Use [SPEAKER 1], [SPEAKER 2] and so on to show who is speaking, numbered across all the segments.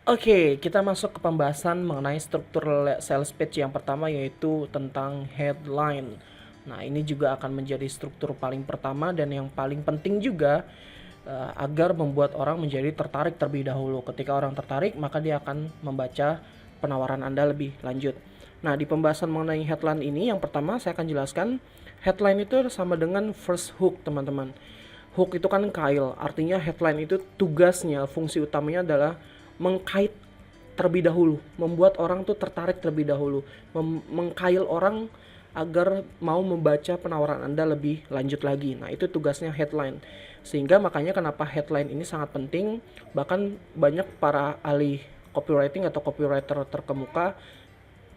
[SPEAKER 1] Oke, kita masuk ke pembahasan mengenai struktur sales page yang pertama yaitu tentang headline. Nah, ini juga akan menjadi struktur paling pertama dan yang paling penting juga agar membuat orang menjadi tertarik terlebih dahulu. Ketika orang tertarik, maka dia akan membaca penawaran Anda lebih lanjut. Nah, di pembahasan mengenai headline ini, yang pertama saya akan jelaskan headline itu sama dengan first hook, teman-teman. Hook itu kan kail, artinya headline itu tugasnya, fungsi utamanya adalah mengkait terlebih dahulu, membuat orang tuh tertarik terlebih dahulu, mengkail orang agar mau membaca penawaran Anda lebih lanjut lagi. Nah, itu tugasnya headline. Sehingga makanya kenapa headline ini sangat penting, bahkan banyak para ahli copywriting atau copywriter terkemuka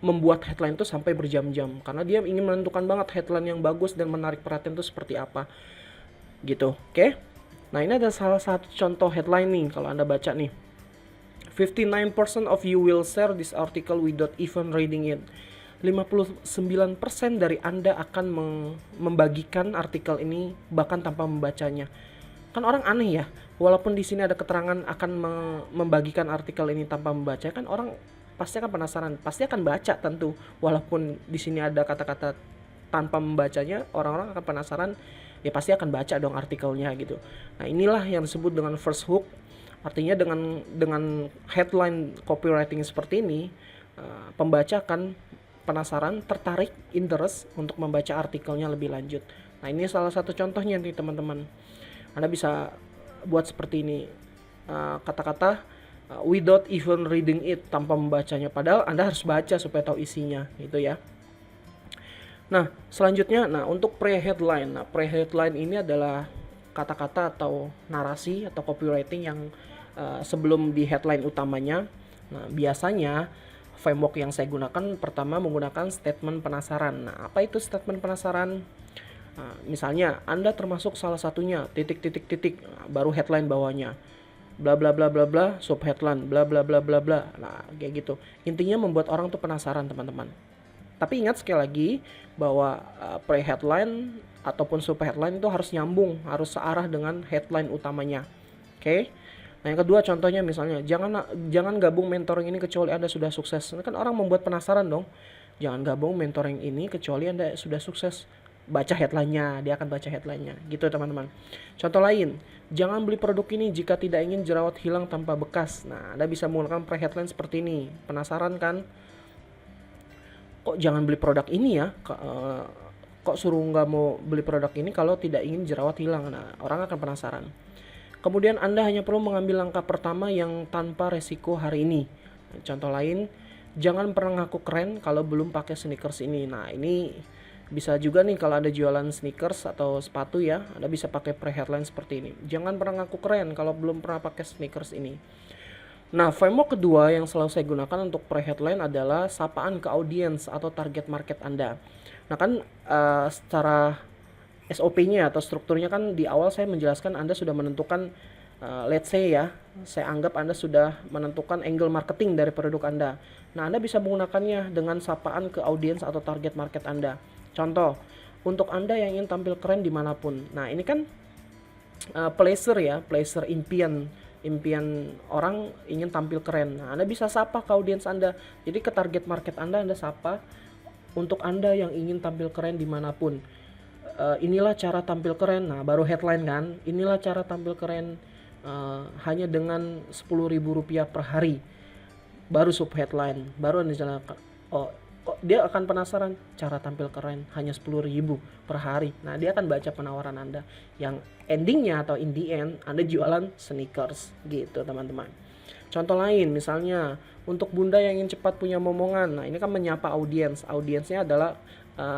[SPEAKER 1] membuat headline itu sampai berjam-jam karena dia ingin menentukan banget headline yang bagus dan menarik perhatian itu seperti apa gitu. Oke. Nah, ini ada salah satu contoh headline nih kalau Anda baca nih. 59% of you will share this article without even reading it. 59% dari Anda akan membagikan artikel ini bahkan tanpa membacanya. Kan orang aneh ya, walaupun di sini ada keterangan akan membagikan artikel ini tanpa membaca, kan orang pasti akan penasaran, pasti akan baca tentu. Walaupun di sini ada kata-kata tanpa membacanya, orang-orang akan penasaran, ya pasti akan baca dong artikelnya gitu. Nah, inilah yang disebut dengan first hook. Artinya dengan headline copywriting seperti ini, pembaca akan penasaran, tertarik, interest untuk membaca artikelnya lebih lanjut. Nah, ini salah satu contohnya nih teman-teman. Anda bisa buat seperti ini, kata-kata without even reading it, tanpa membacanya. Padahal Anda harus baca supaya tahu isinya, gitu ya. Nah, selanjutnya, untuk pre-headline. Nah, pre-headline ini adalah kata-kata atau narasi atau copywriting yang sebelum di headline utamanya. Nah, biasanya framework yang saya gunakan pertama menggunakan statement penasaran. Nah, apa itu statement penasaran? Nah, misalnya Anda termasuk salah satunya, titik titik titik, nah, baru headline bawahnya. Bla bla bla bla bla, sub headline, bla bla bla bla bla. Nah, kayak gitu. Intinya membuat orang tuh penasaran, teman-teman. Tapi ingat sekali lagi bahwa pre-headline ataupun sub-headline itu harus nyambung, harus searah dengan headline utamanya. Oke. Nah, yang kedua contohnya misalnya, jangan gabung mentoring ini kecuali Anda sudah sukses. Ini kan orang membuat penasaran dong. Jangan gabung mentoring ini kecuali Anda sudah sukses. Baca headline-nya, dia akan baca headline-nya. Gitu, teman-teman. Contoh lain, jangan beli produk ini jika tidak ingin jerawat hilang tanpa bekas. Nah, Anda bisa menggunakan pre-headline seperti ini. Penasaran kan? Kok jangan beli produk ini ya, kok suruh nggak mau beli produk ini kalau tidak ingin jerawat hilang. Nah, orang akan penasaran. Kemudian Anda hanya perlu mengambil langkah pertama yang tanpa resiko hari ini. Contoh lain, jangan pernah ngaku keren kalau belum pakai sneakers ini. Nah, ini bisa juga nih kalau ada jualan sneakers atau sepatu ya, Anda bisa pakai pre-headline seperti ini. Jangan pernah ngaku keren kalau belum pernah pakai sneakers ini. Nah, framework kedua yang selalu saya gunakan untuk pre-headline adalah sapaan ke audiens atau target market Anda. Nah, kan secara SOP-nya atau strukturnya kan di awal saya menjelaskan Anda sudah menentukan, let's say ya, saya anggap Anda sudah menentukan angle marketing dari produk Anda. Nah, Anda bisa menggunakannya dengan sapaan ke audiens atau target market Anda. Contoh, untuk Anda yang ingin tampil keren dimanapun. Nah, ini kan pleasure ya, pleasure, impian orang ingin tampil keren. Nah, Anda bisa sapa ke audiens Anda. Jadi ke target market Anda sapa, untuk Anda yang ingin tampil keren dimanapun. Inilah cara tampil keren. Nah, baru headline kan. Inilah cara tampil keren hanya dengan Rp10.000 per hari. Baru sub headline. Baru Anda jalankan. Oh, kok dia akan penasaran, cara tampil keren hanya 10.000 per hari. Nah, dia akan baca penawaran Anda yang endingnya atau in the end Anda jualan sneakers gitu, teman-teman. Contoh lain misalnya untuk bunda yang ingin cepat punya momongan. Nah, ini kan menyapa audiens. Audiensnya adalah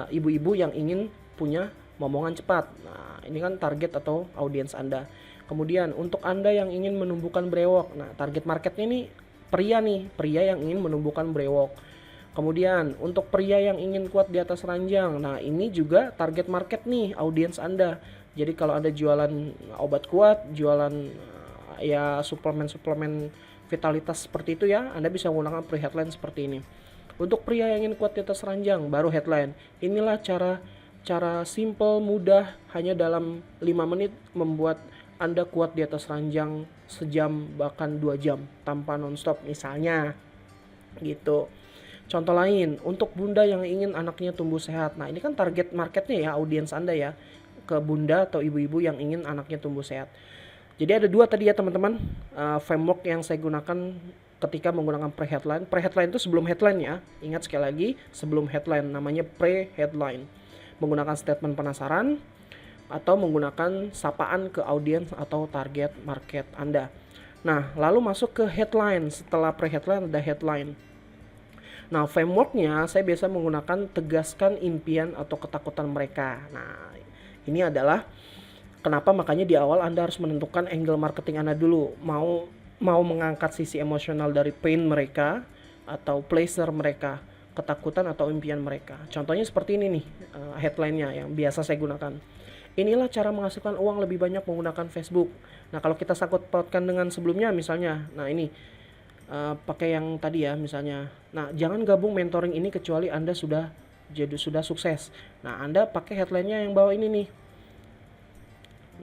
[SPEAKER 1] ibu-ibu yang ingin punya momongan cepat. Nah, ini kan target atau audiens Anda. Kemudian untuk Anda yang ingin menumbuhkan brewok. Nah, target marketnya ini pria nih, pria yang ingin menumbuhkan brewok. Kemudian untuk pria yang ingin kuat di atas ranjang. Nah, ini juga target market nih, audiens Anda. Jadi kalau Anda jualan obat kuat, jualan ya suplemen-suplemen vitalitas seperti itu ya, Anda bisa menggunakan pre-headline seperti ini. Untuk pria yang ingin kuat di atas ranjang, baru headline. Inilah cara simple, mudah, hanya dalam 5 menit membuat Anda kuat di atas ranjang sejam bahkan 2 jam tanpa nonstop misalnya gitu. Contoh lain, untuk bunda yang ingin anaknya tumbuh sehat. Nah, ini kan target marketnya ya, audiens Anda ya, ke bunda atau ibu-ibu yang ingin anaknya tumbuh sehat. Jadi ada dua tadi ya teman-teman, framework yang saya gunakan ketika menggunakan pre-headline. Pre-headline itu sebelum headline ya. Ingat sekali lagi, sebelum headline, namanya pre-headline. Menggunakan statement penasaran atau menggunakan sapaan ke audiens atau target market Anda. Nah, lalu masuk ke headline. Setelah pre-headline ada headline. Nah, frameworknya saya biasa menggunakan tegaskan impian atau ketakutan mereka. Nah, ini adalah kenapa makanya di awal Anda harus menentukan angle marketing Anda dulu. Mau mengangkat sisi emosional dari pain mereka atau pleasure mereka, ketakutan atau impian mereka. Contohnya seperti ini nih, headline-nya yang biasa saya gunakan. Inilah cara menghasilkan uang lebih banyak menggunakan Facebook. Nah, kalau kita sangkut pautkan dengan sebelumnya misalnya, nah ini pakai yang tadi ya misalnya. Nah, jangan gabung mentoring ini kecuali Anda sudah sukses. Nah, Anda pakai headline-nya yang bawah ini nih.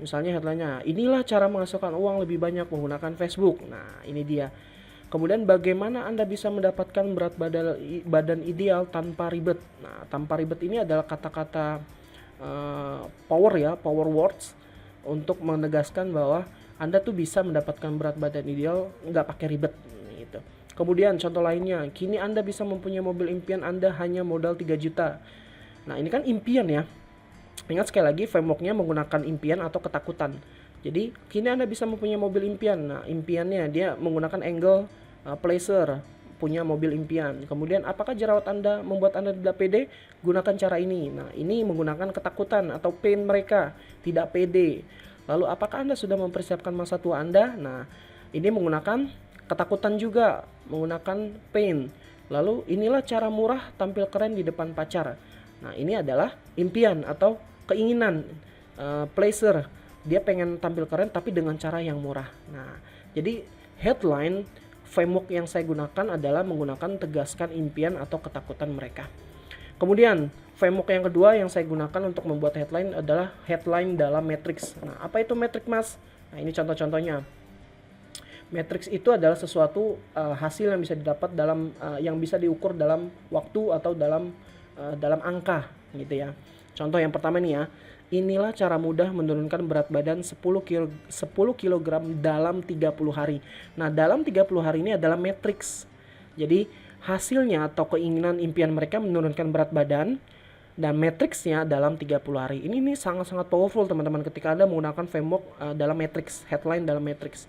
[SPEAKER 1] Misalnya headline-nya, inilah cara menghasilkan uang lebih banyak menggunakan Facebook. Nah, ini dia. Kemudian bagaimana Anda bisa mendapatkan berat badan ideal tanpa ribet. Nah, tanpa ribet ini adalah kata-kata power words untuk menegaskan bahwa Anda tuh bisa mendapatkan berat badan ideal nggak pakai ribet gitu. Kemudian contoh lainnya, kini Anda bisa mempunyai mobil impian Anda hanya modal 3 juta. Nah, ini kan impian ya. Ingat sekali lagi frameworknya menggunakan impian atau ketakutan. Jadi kini Anda bisa mempunyai mobil impian. Nah, impiannya dia menggunakan angle pleasure, punya mobil impian. Kemudian apakah jerawat Anda membuat Anda tidak pede? Gunakan cara ini. Nah, ini menggunakan ketakutan atau pain mereka, tidak pede. Lalu apakah Anda sudah mempersiapkan masa tua Anda? Nah, ini menggunakan ketakutan juga, menggunakan pain. Lalu inilah cara murah tampil keren di depan pacar. Nah, ini adalah impian atau keinginan, pleasure. Dia pengen tampil keren tapi dengan cara yang murah. Nah, jadi headline framework yang saya gunakan adalah menggunakan tegaskan impian atau ketakutan mereka. Kemudian framework yang kedua yang saya gunakan untuk membuat headline adalah headline dalam matrix. Nah, apa itu matrix, Mas? Nah, ini contoh-contohnya. Matrix itu adalah sesuatu hasil yang bisa didapat dalam yang bisa diukur dalam waktu atau dalam angka gitu ya. Contoh yang pertama nih ya. Inilah cara mudah menurunkan berat badan 10 kg dalam 30 hari. Nah, dalam 30 hari ini adalah matrix. Jadi, hasilnya atau keinginan impian mereka menurunkan berat badan dan matriksnya dalam 30 hari. Ini sangat-sangat powerful teman-teman ketika Anda menggunakan framework dalam matrix, headline dalam matrix.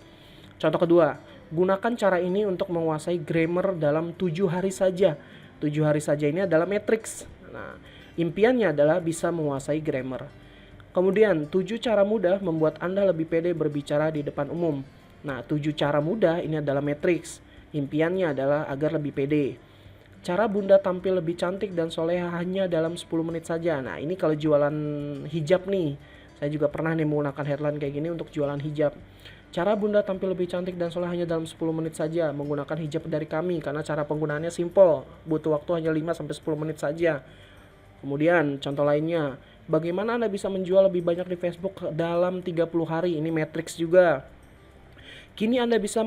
[SPEAKER 1] Contoh kedua, gunakan cara ini untuk menguasai grammar dalam 7 hari saja. 7 hari saja ini adalah matrix. Nah, impiannya adalah bisa menguasai grammar. Kemudian 7 cara mudah membuat Anda lebih pede berbicara di depan umum. Nah, 7 cara mudah ini adalah matriks. Impiannya adalah agar lebih pede. Cara bunda tampil lebih cantik dan soleha hanya dalam 10 menit saja. Nah, ini kalau jualan hijab nih. Saya juga pernah nih menggunakan headline kayak gini untuk jualan hijab. Cara bunda tampil lebih cantik dan soleha hanya dalam 10 menit saja menggunakan hijab dari kami karena cara penggunaannya simple. Butuh waktu hanya 5-10 menit saja. Kemudian contoh lainnya, bagaimana Anda bisa menjual lebih banyak di Facebook dalam 30 hari? Ini matrix juga. Kini Anda bisa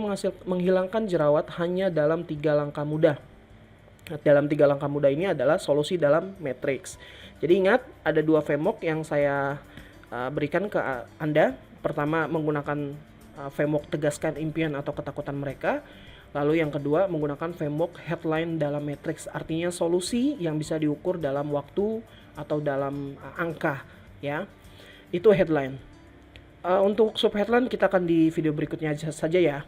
[SPEAKER 1] menghilangkan jerawat hanya dalam 3 langkah mudah. Dalam 3 langkah mudah ini adalah solusi dalam matrix. Jadi ingat, ada 2 framework yang saya berikan ke Anda. Pertama, menggunakan framework tegaskan impian atau ketakutan mereka. Lalu yang kedua menggunakan framework headline dalam matrix, artinya solusi yang bisa diukur dalam waktu atau dalam angka ya. Itu headline. Untuk sub headline kita akan di video berikutnya saja ya.